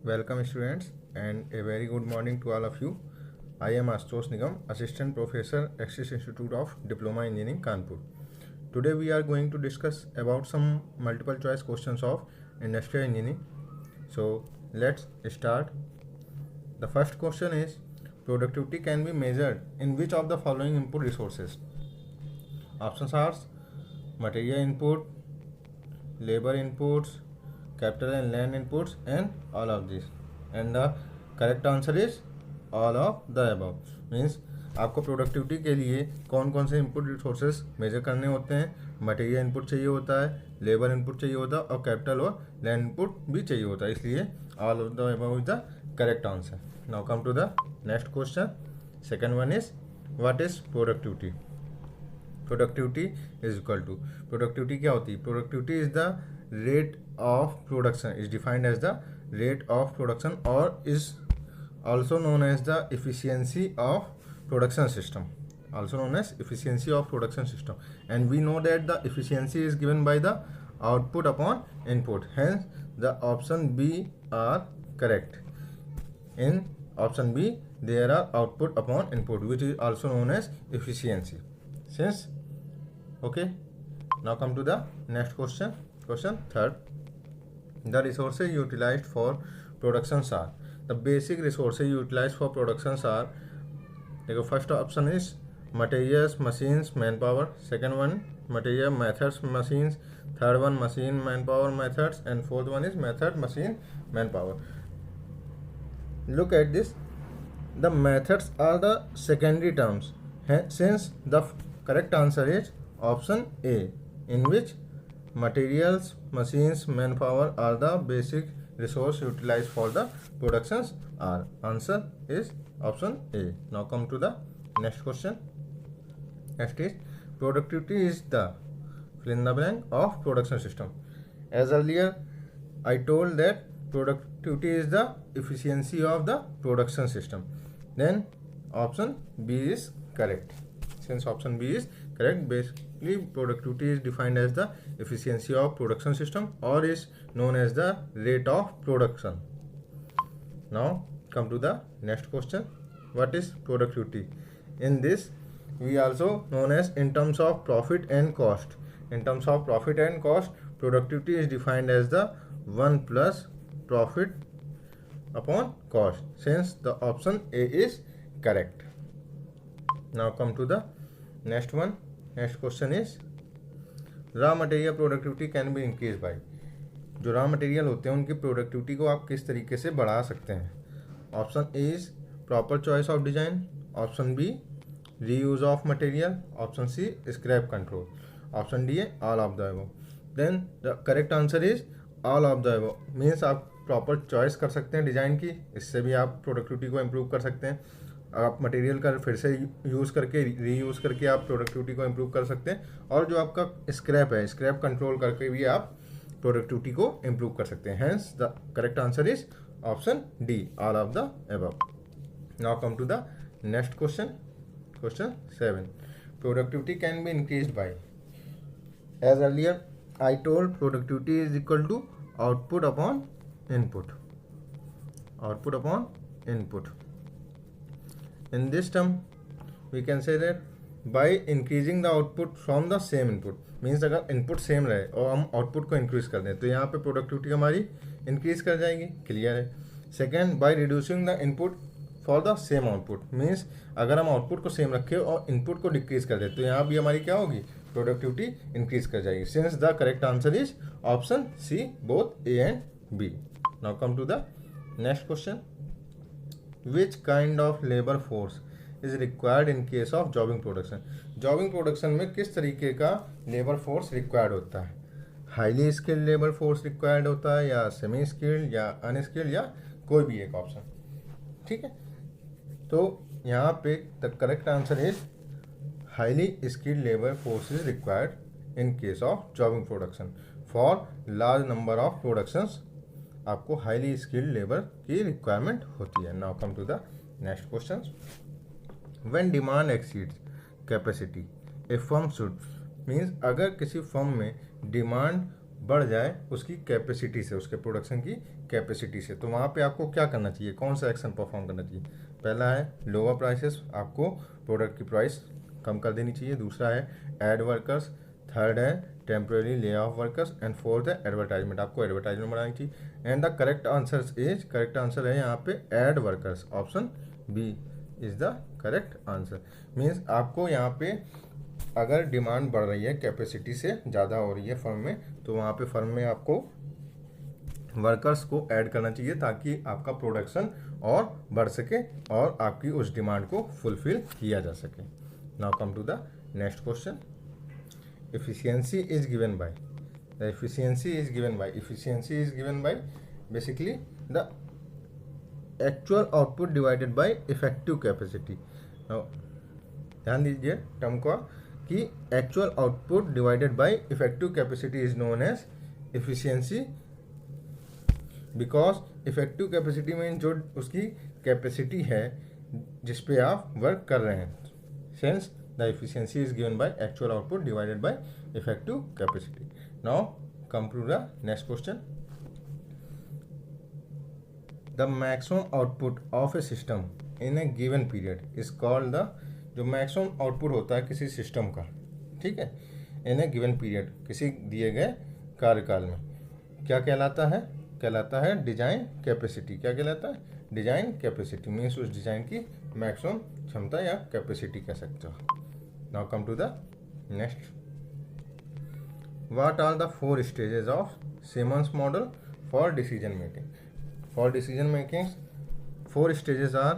Welcome students and a very good morning to all of you. I am Astos Nigam, Assistant Professor, Axis Institute of Diploma Engineering, Kanpur. Today we are going to discuss about some multiple choice questions of industrial engineering. So let's start. The first question is, productivity can be measured in which of the following input resources? Options are material input, labor inputs, capital and land inputs, and all of these. And the correct answer is all of the above. Means आपको productivity के लिए कौन कौन से input resources major करने होते हैं. Material input चाहिए होता है, लेबर इनपुट चाहिए होता है और कैपिटल और लैंड इनपुट भी चाहिए होता है. इसलिए all of the above is the correct answer. Now come to the next question. Second one is what is productivity. Productivity is equal to, productivity क्या होती है? Productivity is the rate of production, is defined as the rate of production or is also known as the efficiency of production system, also known as efficiency of production system. And we know that the efficiency is given by the output upon input, hence the option B are correct. In option B there are output upon input, which is also known as efficiency. Since okay, now come to the next question. Question third. The resources utilized for productions are, the basic resources utilized for productions are, देखो first option is materials, machines, manpower. Second one material, methods, machines. Third one machine, manpower, methods. And fourth one is method, machine, manpower. Look at this. The methods are the secondary terms. Since the correct answer is option A, in which materials, machines, manpower are the basic resource utilized for the productions are. Answer is option A. Now come to the next question. Next is, productivity is the fill in the blank of production system. As earlier I told that productivity is the efficiency of the production system, then option B is correct. Since option B is correct, basically productivity is defined as the efficiency of production system or is known as the rate of production. Now come to the next question. What is productivity? In this we also known as in terms of profit and cost. In terms of profit and cost, productivity is defined as the 1 plus profit upon cost, since the option A is correct. Now come to the next one. Next question is, raw material productivity can be increase by. जो raw material होते हैं उनकी productivity को आप किस तरीके से बढ़ा सकते हैं? Option A is proper choice of design. Option B reuse of material. Option C scrap control. Option D है all of the above. Then the correct answer is all of the above. Means आप proper choice कर सकते हैं design की, इससे भी आप productivity को इम्प्रूव कर सकते हैं. आप मटेरियल का फिर से यूज़ करके रीयूज़ करके आप प्रोडक्टिविटी को इम्प्रूव कर सकते हैं. और जो आपका स्क्रैप है, स्क्रैप कंट्रोल करके भी आप प्रोडक्टिविटी को इम्प्रूव कर सकते हैं. Hence the correct answer is option D, all of the above. Now come to the next question. Question 7. Productivity can be increased by. As earlier I told, productivity is equal to output upon input. Output upon input. In this term we can say that by increasing the output from the same input, means अगर input same रहे और हम output को increase कर दें तो यहाँ पे प्रोडक्टिविटी हमारी इंक्रीज कर जाएगी. क्लियर है. Second, by reducing the input for the same output. Means अगर हम आउटपुट को सेम रखें और इनपुट को डिक्रीज कर दें तो यहाँ भी हमारी क्या होगी? प्रोडक्टिविटी इंक्रीज कर जाएगी. Since the correct answer is option C, both A and B. Now come to the next question. Which kind of labor force is required in case of jobbing production? Jobbing production में किस तरीके का labour force required होता है? Highly skilled labour force required होता है या semi skilled या अनस्किल्ड या कोई भी एक ऑप्शन. ठीक है. तो यहाँ पे the correct answer is highly skilled labour force is required in case of jobbing production. For large number of productions आपको हाईली स्किल्ड लेबर की रिक्वायरमेंट होती है. Now come to the next question. When demand exceeds capacity a firm should, means अगर किसी firm में demand बढ़ जाए उसकी कैपेसिटी से, उसके प्रोडक्शन की कैपेसिटी से, तो वहाँ पे आपको क्या करना चाहिए, कौन सा एक्शन परफॉर्म करना चाहिए। पहला है लोअर प्राइसेस, आपको प्रोडक्ट की प्राइस कम कर देनी चाहिए। दूसरा है ऐड वर्कर्स। थर्ड है temporary lay off workers. And fourth है एडवर्टाइजमेंट, आपको एडवर्टाइजमेंट बढ़ानी चाहिए। एंड द करेक्ट आंसर है यहाँ पे add workers. Option B is the correct answer. Means आपको यहाँ पे अगर डिमांड बढ़ रही है, कैपेसिटी से ज़्यादा हो रही है फर्म में, तो वहाँ पे फर्म में आपको वर्कर्स को ऐड करना चाहिए ताकि आपका प्रोडक्शन और बढ़ सके और आपकी उस डिमांड को फुलफिल किया जा सके। Now come to the next question. efficiency is given by efficiency is given by basically the actual output divided by effective capacity. now ध्यान दीजिए टर्म को कि actual output divided by effective capacity is known as efficiency, because effective capacity में जो उसकी capacity है जिस पे आप वर्क कर रहे हैं, sense the efficiency is given by actual output divided by effective capacity. Now come to the next question. The maximum output of a system in a given period is called the, जो maximum output होता है किसी system का, ठीक है, इन ए given period, किसी दिए गए कार्यकाल में, क्या कहलाता है, कहलाता है डिजाइन कैपेसिटी। क्या कहलाता है, डिजाइन कैपेसिटी। मीन्स उस डिजाइन की मैक्सिमम क्षमता या कैपेसिटी कह सकते हो। Now come to the next. What are the 4 stages of Siemens model for decision making? For decision making, 4 stages are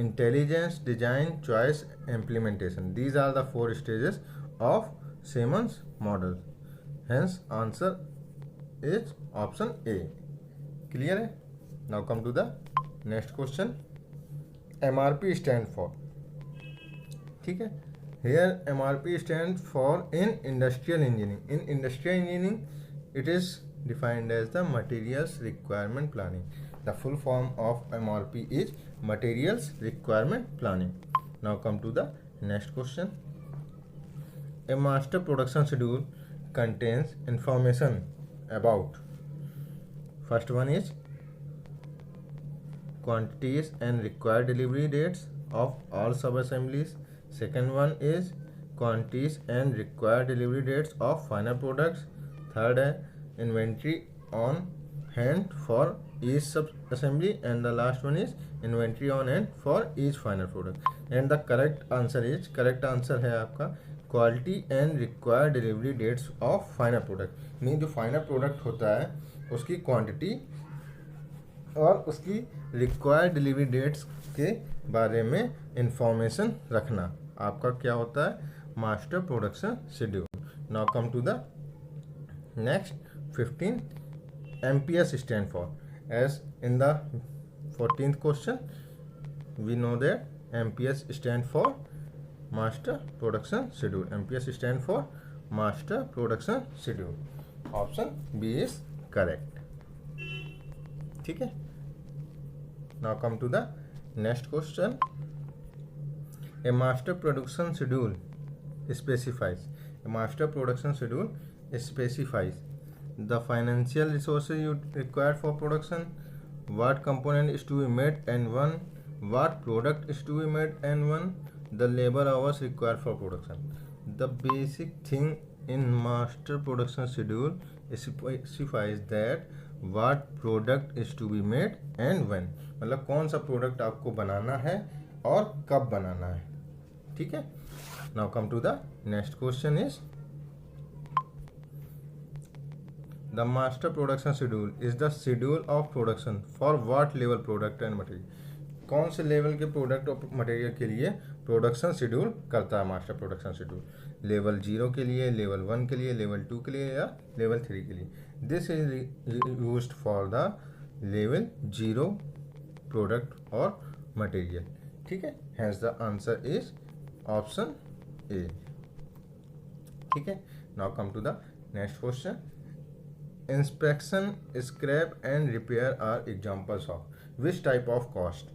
intelligence, design, choice, implementation. These are the 4 stages of Siemens model. Hence, answer is option A. Clear है? Now come to the next question. MRP stand for, ठीक है, here MRP stand for in industrial engineering. In industrial engineering it is defined as the materials requirement planning. The full form of MRP is materials requirement planning. Now come to the next question. A master production schedule contains information about, first one is quantities and required delivery dates of all sub-assemblies. Second one is quantities and required delivery dates of final products. Third है inventory on hand for each sub-assembly, and the last one is inventory on hand for each final product. And the correct answer है आपका quality and required delivery dates of final product. Mean जो final product होता है उसकी quantity और उसकी required delivery dates के बारे में इंफॉर्मेशन रखना आपका क्या होता है, master production schedule. Now come to the next 15. MPS stand for, as in the 14th question we know that MPS stand for master production schedule. MPS stand for master production schedule. Option B is correct, ठीक है। Now come to the next question. A master production schedule specifies the financial resources you require for production, what component is to be made and when, what product is to be made and when, the labor hours required for production. The basic thing in master production schedule specifies that what product is to be made and when, मतलब कौन सा product आपको बनाना है और कब बनाना है, ठीक है। Now come to the next question is the master production schedule is the schedule of production for what level product and material. कौन से लेवल के प्रोडक्ट और मटेरियल के लिए प्रोडक्शन शेड्यूल करता है मास्टर प्रोडक्शन शेड्यूल, लेवल 0 के लिए, लेवल 1 के लिए, लेवल 2 के लिए या लेवल 3 के लिए। This is used for the level 0 product और मटेरियल, ठीक है। Hence the answer is option A, ठीक है। Now come to the next question. Inspection, scrap and repair are examples of which type of cost.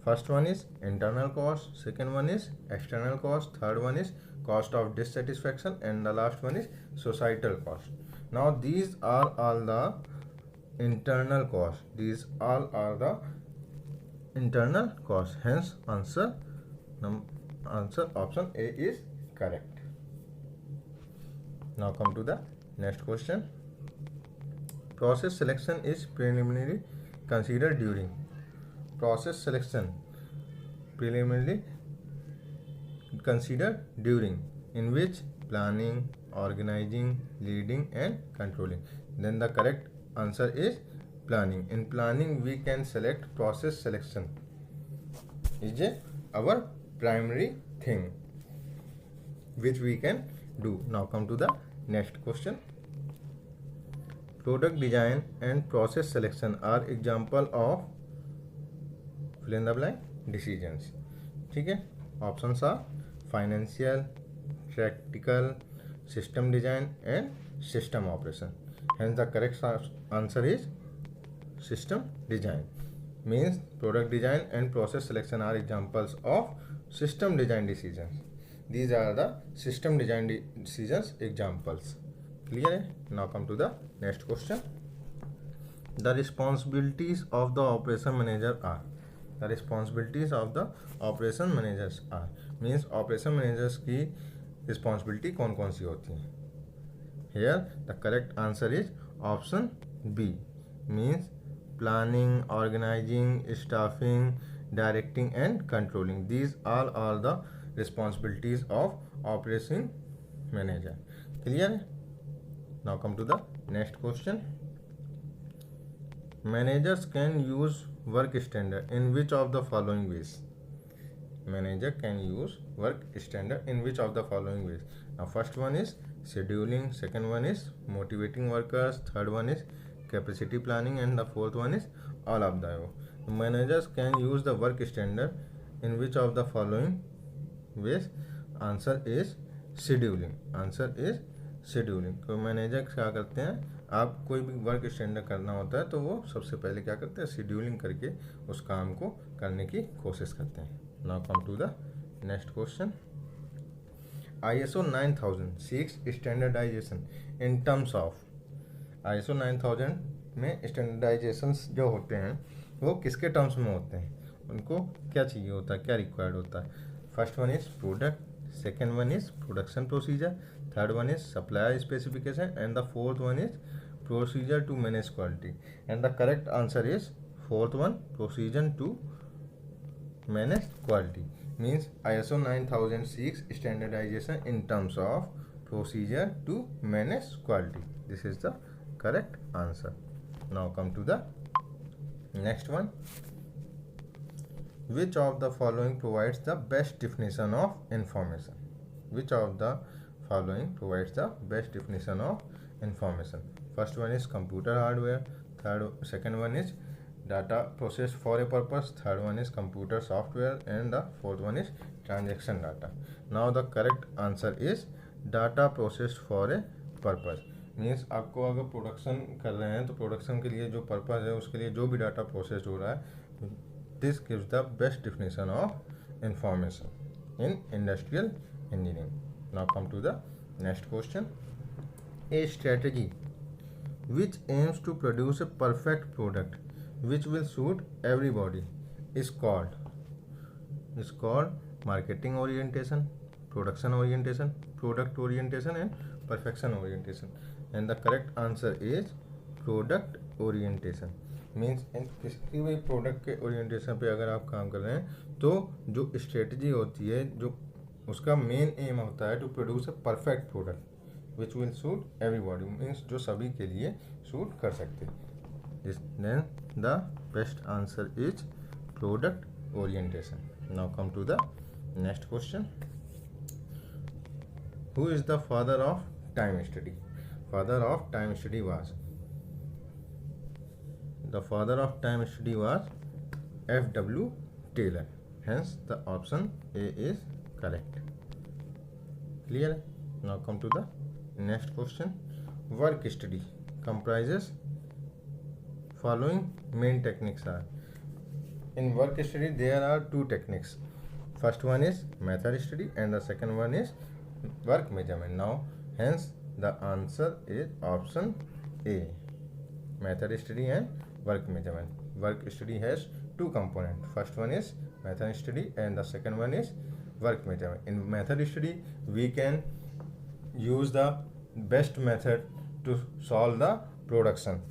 First one is internal cost, second one is external cost, third one is cost of dissatisfaction, and the last one is societal cost. Now these are all the internal cost. These all are the internal cost. Hence answer option A is correct. Now come to the next question. Process selection is preliminarily considered during. Process selection preliminarily considered during, in which planning, organizing, leading and controlling. Then the correct answer is planning. In planning we can select process selection is our primary thing which we can do. Now come to the next question. Product design and process selection are example of fill in the blank decisions. ठीक है, options are financial, practical, system design and system operation. Hence the correct answer is system design. Means product design and process selection are examples of system design decisions. These are the system design decisions examples. Clear है? Now come to the next question. The responsibilities of the operation manager are. The responsibilities of the operation managers are. Means operation managers की responsibility कौन कौन सी होती हैं? Here the correct answer is option B. Means planning, organizing, staffing, directing and controlling. These all are the responsibilities of operation manager. Clear है? Now come to the next question. Managers can use work standard in which of the following ways? Manager can use work standard in which of the following ways? Now first one is scheduling, second one is motivating workers, third one is capacity planning and the fourth one is all of the above. Managers can use the work standard in which of the following ways? Answer is scheduling. Answer is scheduling. तो manager क्या करते हैं, आप कोई भी work standard करना होता है तो वो सबसे पहले क्या करते हैं, शेड्यूलिंग करके उस काम को करने की कोशिश करते हैं. Now come to the next question. ISO 9000 seeks standardisation in terms of. ISO 9000 में स्टैंडर्डाइजेशंस जो होते हैं वो किसके टर्म्स में होते हैं, उनको क्या चाहिए होता है, क्या रिक्वायर्ड होता है. First one is product, second one is production procedure, third one is supplier specification and the fourth one is procedure to manage quality. And the correct answer is fourth one, procedure to manage quality. Means ISO 9006 standardization in terms of procedure to manage quality. This is the correct answer. Now come to the next one. Which of the following provides the best definition of information? Which of the following provides the best definition of information? First one is computer hardware, second one is data processed for a purpose, third one is computer software and the fourth one is transaction data. Now the correct answer is data processed for a purpose. Means आपको अगर production कर रहे हैं तो production के लिए जो purpose है उसके लिए जो भी डाटा प्रोसेस हो रहा है, this gives the best definition of information in industrial engineering. Now come to the next question. A strategy which aims to produce a perfect product which will suit everybody is called marketing orientation, production orientation, product orientation and perfection orientation. And the correct answer is product orientation. Means किसी भी product के orientation पे अगर आप काम कर रहे हैं तो जो स्ट्रेटजी होती है, जो उसका मेन एम होता है to produce a perfect product which will suit everybody. Means जो सभी के लिए सूट कर सकते हैं. Then the best answer is product orientation. Now come to the next question. Who is the father of time study? Father of time study was. The father of time study was F.W. Taylor. Hence the option A is correct. Clear? Now come to the next question. Work study comprises following main techniques are. In work study there are two techniques. First one is method study and the second one is work measurement. Now hence the answer is option A, method study and work measurement. Work study has two components. First one is method study and the second one is work measurement. In method study we can use the best method to solve the production,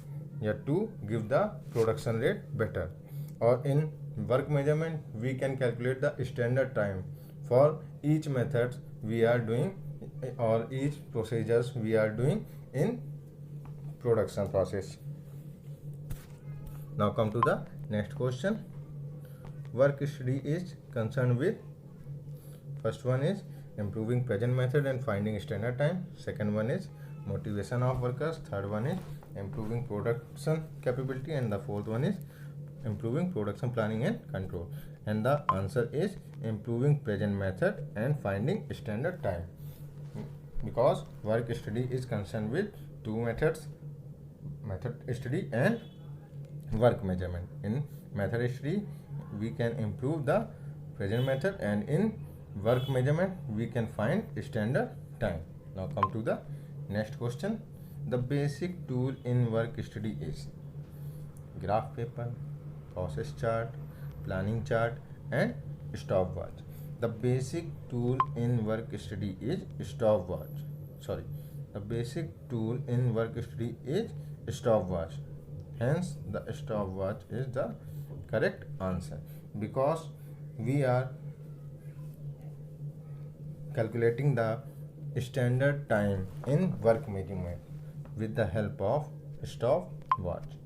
yet to give the production rate better. Or in work measurement we can calculate the standard time for each method we are doing or each procedures we are doing in production process. Now come to the next question. Work study is concerned with, first one is improving present method and finding standard time. Second one is motivation of workers. Third one is improving production capability, and the fourth one is improving production planning and control. And the answer is improving present method and finding standard time, because work study is concerned with two methods, method study and work measurement. In method study we can improve the present method, and in work measurement we can find standard time. Now come to the next question. The basic tool in work study is graph paper, process chart, planning chart and stopwatch. The basic tool in work study is stopwatch. The basic tool in work study is stopwatch. Hence the stopwatch is the correct answer, because we are calculating the standard time in work measurement with the help of stopwatch.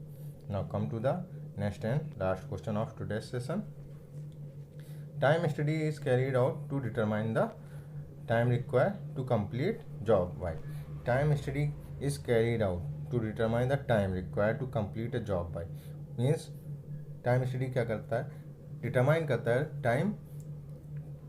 Now come to the next and last question of today's session. Time study is carried out to determine the time required to complete job. Why? Time study is carried out to determine the time required to complete a job by, means time study क्या करता है, determine करता है time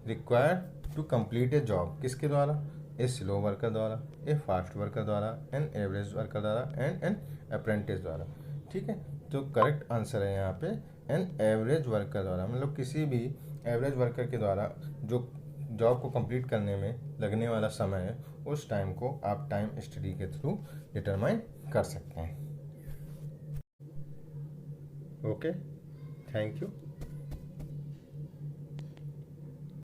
required to complete a job, किसके द्वारा, a slow worker द्वारा, a fast worker द्वारा, an average worker द्वारा एंड एन अप्रेंटिस द्वारा. ठीक है, तो करेक्ट आंसर है यहाँ पे एन एवरेज वर्कर द्वारा. मतलब किसी भी एवरेज वर्कर के द्वारा जो जॉब को कंप्लीट करने में लगने वाला समय है, उस टाइम को आप टाइम स्टडी के थ्रू डिटरमाइन कर सकते हैं. Okay, thank you.